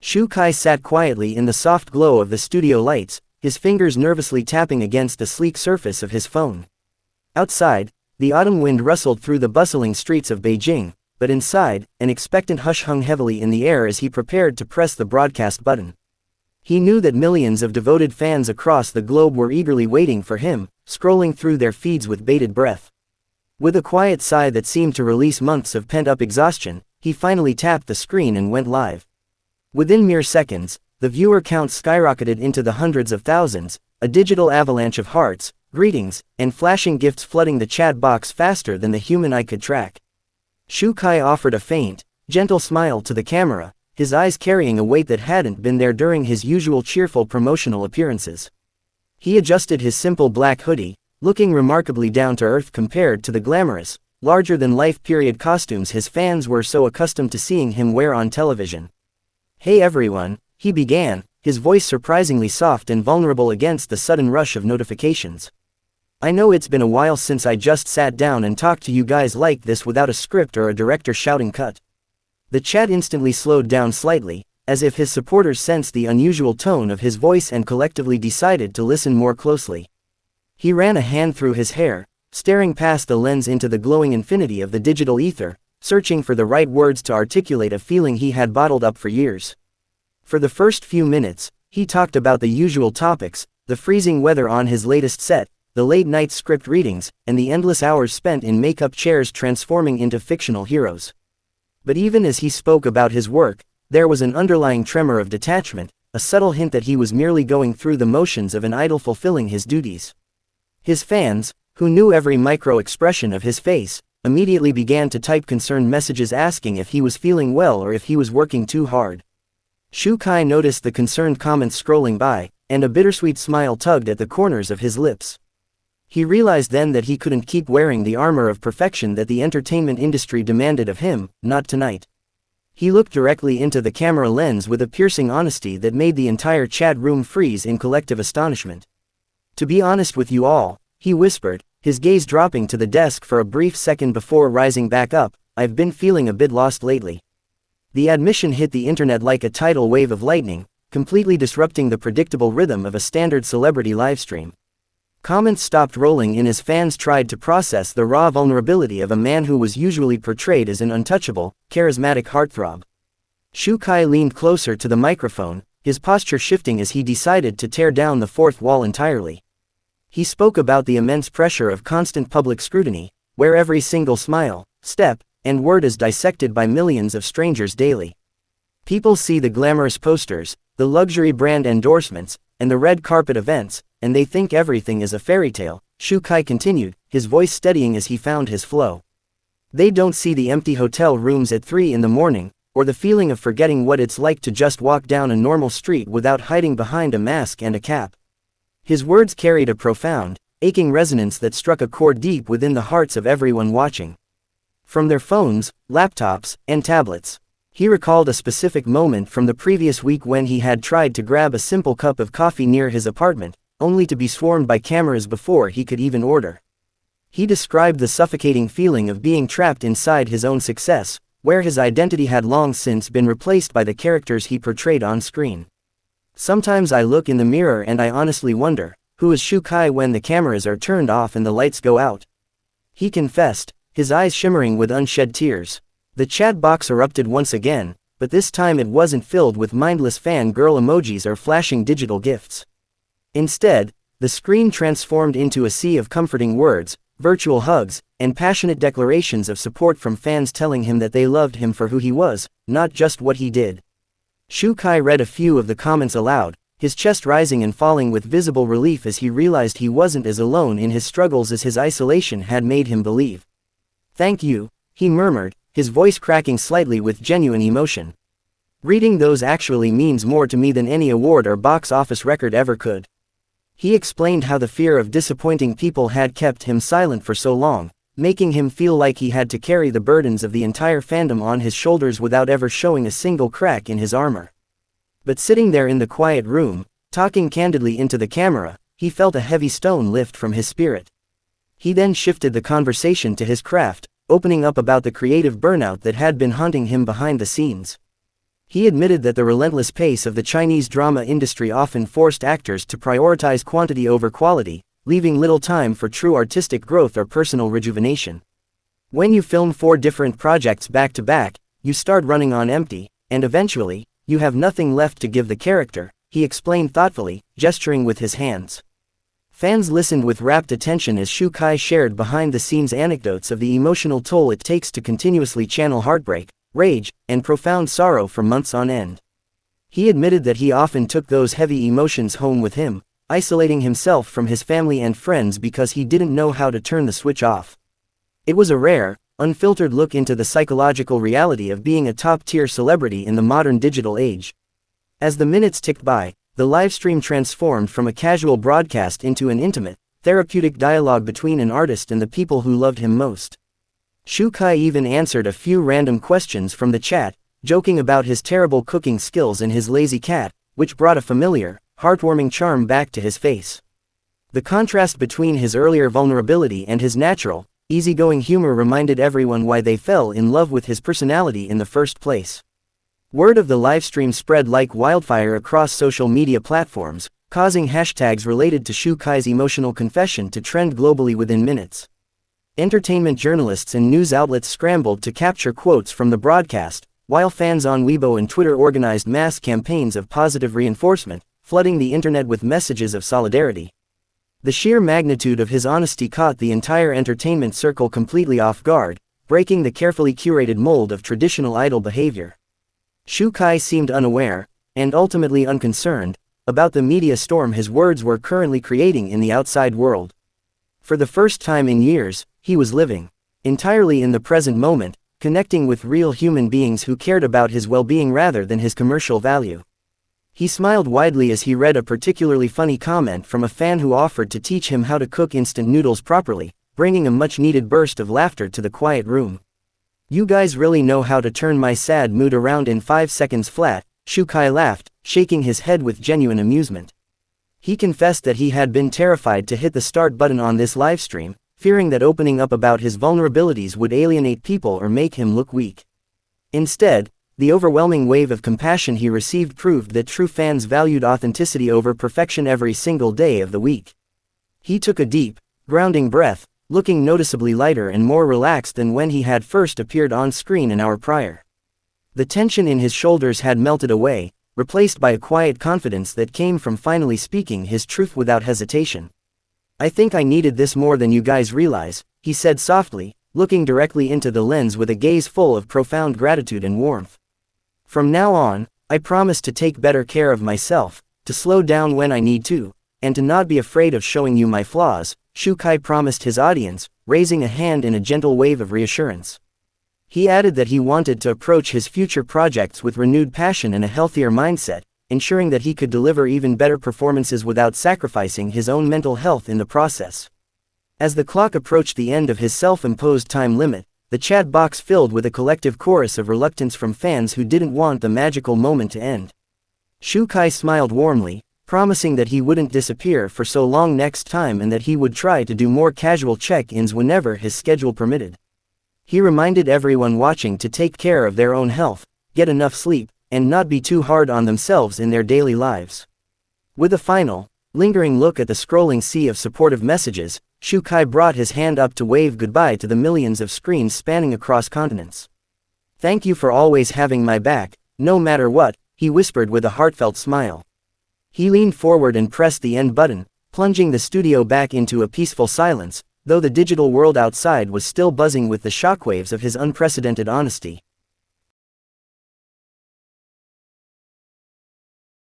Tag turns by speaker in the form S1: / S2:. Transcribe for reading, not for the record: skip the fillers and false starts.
S1: Shu Kai sat quietly in the soft glow of the studio lights, his fingers nervously tapping against the sleek surface of his phone. Outside, the autumn wind rustled through the bustling streets of Beijing, but inside, an expectant hush hung heavily in the air as he prepared to press the broadcast button. He knew that millions of devoted fans across the globe were eagerly waiting for him, scrolling through their feeds with bated breath. With a quiet sigh that seemed to release months of pent-up exhaustion, he finally tapped the screen and went live. Within mere seconds, the viewer count skyrocketed into the hundreds of thousands, a digital avalanche of hearts, greetings, and flashing gifts flooding the chat box faster than the human eye could track. Shu Kai offered a faint, gentle smile to the camera, his eyes carrying a weight that hadn't been there during his usual cheerful promotional appearances. He adjusted his simple black hoodie, looking remarkably down-to-earth compared to the glamorous, larger-than-life period costumes his fans were so accustomed to seeing him wear on television. "Hey everyone," he began, his voice surprisingly soft and vulnerable against the sudden rush of notifications. "I know it's been a while since I just sat down and talked to you guys like this without a script or a director shouting cut." The chat instantly slowed down slightly, as if his supporters sensed the unusual tone of his voice and collectively decided to listen more closely. He ran a hand through his hair, staring past the lens into the glowing infinity of the digital ether, searching for the right words to articulate a feeling he had bottled up for years. For the first few minutes, he talked about the usual topics, the freezing weather on his latest set, the late-night script readings, and the endless hours spent in makeup chairs transforming into fictional heroes. But even as he spoke about his work, there was an underlying tremor of detachment, a subtle hint that he was merely going through the motions of an idol fulfilling his duties. His fans, who knew every micro-expression of his face, immediately began to type concerned messages asking if he was feeling well or if he was working too hard. Shu Kai noticed the concerned comments scrolling by, and a bittersweet smile tugged at the corners of his lips. He realized then that he couldn't keep wearing the armor of perfection that the entertainment industry demanded of him, not tonight. He looked directly into the camera lens with a piercing honesty that made the entire chat room freeze in collective astonishment. "To be honest with you all," he whispered, his gaze dropping to the desk for a brief second before rising back up, "I've been feeling a bit lost lately." The admission hit the internet like a tidal wave of lightning, completely disrupting the predictable rhythm of a standard celebrity livestream. Comments stopped rolling in as fans tried to process the raw vulnerability of a man who was usually portrayed as an untouchable, charismatic heartthrob. Shu Kai leaned closer to the microphone, his posture shifting as he decided to tear down the fourth wall entirely. He spoke about the immense pressure of constant public scrutiny, where every single smile, step, and word is dissected by millions of strangers daily. People see the glamorous posters, the luxury brand endorsements, and the red carpet events, and they think everything is a fairy tale, Shu Kai continued, his voice steadying as he found his flow. They don't see the empty hotel rooms at 3 in the morning, or the feeling of forgetting what it's like to just walk down a normal street without hiding behind a mask and a cap. His words carried a profound, aching resonance that struck a chord deep within the hearts of everyone watching. From their phones, laptops, and tablets, he recalled a specific moment from the previous week when he had tried to grab a simple cup of coffee near his apartment, only to be swarmed by cameras before he could even order. He described the suffocating feeling of being trapped inside his own success, where his identity had long since been replaced by the characters he portrayed on screen. "Sometimes I look in the mirror and I honestly wonder, who is Shu Kai when the cameras are turned off and the lights go out?" he confessed, his eyes shimmering with unshed tears. The chat box erupted once again, but this time it wasn't filled with mindless fan-girl emojis or flashing digital gifts. Instead, the screen transformed into a sea of comforting words, virtual hugs, and passionate declarations of support from fans telling him that they loved him for who he was, not just what he did. Shu Kai read a few of the comments aloud, his chest rising and falling with visible relief as he realized he wasn't as alone in his struggles as his isolation had made him believe. "Thank you," he murmured, his voice cracking slightly with genuine emotion. "Reading those actually means more to me than any award or box office record ever could." He explained how the fear of disappointing people had kept him silent for so long, making him feel like he had to carry the burdens of the entire fandom on his shoulders without ever showing a single crack in his armor. But sitting there in the quiet room, talking candidly into the camera, he felt a heavy stone lift from his spirit. He then shifted the conversation to his craft, opening up about the creative burnout that had been haunting him behind the scenes. He admitted that the relentless pace of the Chinese drama industry often forced actors to prioritize quantity over quality, leaving little time for true artistic growth or personal rejuvenation. When you film 4 different projects back to back, you start running on empty, and eventually, you have nothing left to give the character, he explained thoughtfully, gesturing with his hands. Fans listened with rapt attention as Shu Kai shared behind-the-scenes anecdotes of the emotional toll it takes to continuously channel heartbreak, rage, and profound sorrow for months on end. He admitted that he often took those heavy emotions home with him, isolating himself from his family and friends because he didn't know how to turn the switch off. It was a rare, unfiltered look into the psychological reality of being a top-tier celebrity in the modern digital age. As the minutes ticked by, the livestream transformed from a casual broadcast into an intimate, therapeutic dialogue between an artist and the people who loved him most. Shu Kai even answered a few random questions from the chat, joking about his terrible cooking skills and his lazy cat, which brought a familiar, heartwarming charm back to his face. The contrast between his earlier vulnerability and his natural, easygoing humor reminded everyone why they fell in love with his personality in the first place. Word of the livestream spread like wildfire across social media platforms, causing hashtags related to Shu Kai's emotional confession to trend globally within minutes. Entertainment journalists and news outlets scrambled to capture quotes from the broadcast, while fans on Weibo and Twitter organized mass campaigns of positive reinforcement, flooding the internet with messages of solidarity. The sheer magnitude of his honesty caught the entire entertainment circle completely off guard, breaking the carefully curated mold of traditional idol behavior. Shu Kai seemed unaware, and ultimately unconcerned, about the media storm his words were currently creating in the outside world. For the first time in years, he was living entirely in the present moment, connecting with real human beings who cared about his well-being rather than his commercial value. He smiled widely as he read a particularly funny comment from a fan who offered to teach him how to cook instant noodles properly, bringing a much-needed burst of laughter to the quiet room. "You guys really know how to turn my sad mood around in 5 seconds flat," Shu Kai laughed, shaking his head with genuine amusement. He confessed that he had been terrified to hit the start button on this livestream, fearing that opening up about his vulnerabilities would alienate people or make him look weak. Instead, the overwhelming wave of compassion he received proved that true fans valued authenticity over perfection every single day of the week. He took a deep, grounding breath, looking noticeably lighter and more relaxed than when he had first appeared on screen an hour prior. The tension in his shoulders had melted away, replaced by a quiet confidence that came from finally speaking his truth without hesitation. "I think I needed this more than you guys realize," he said softly, looking directly into the lens with a gaze full of profound gratitude and warmth. "From now on, I promise to take better care of myself, to slow down when I need to, and to not be afraid of showing you my flaws," Shu Kai promised his audience, raising a hand in a gentle wave of reassurance. He added that he wanted to approach his future projects with renewed passion and a healthier mindset, ensuring that he could deliver even better performances without sacrificing his own mental health in the process. As the clock approached the end of his self-imposed time limit, the chat box filled with a collective chorus of reluctance from fans who didn't want the magical moment to end. Shu Kai smiled warmly, promising that he wouldn't disappear for so long next time and that he would try to do more casual check-ins whenever his schedule permitted. He reminded everyone watching to take care of their own health, get enough sleep, and not be too hard on themselves in their daily lives. With a final, lingering look at the scrolling sea of supportive messages, Shu Kai brought his hand up to wave goodbye to the millions of screens spanning across continents. "Thank you for always having my back, no matter what," he whispered with a heartfelt smile. He leaned forward and pressed the end button, plunging the studio back into a peaceful silence, though the digital world outside was still buzzing with the shockwaves of his unprecedented honesty.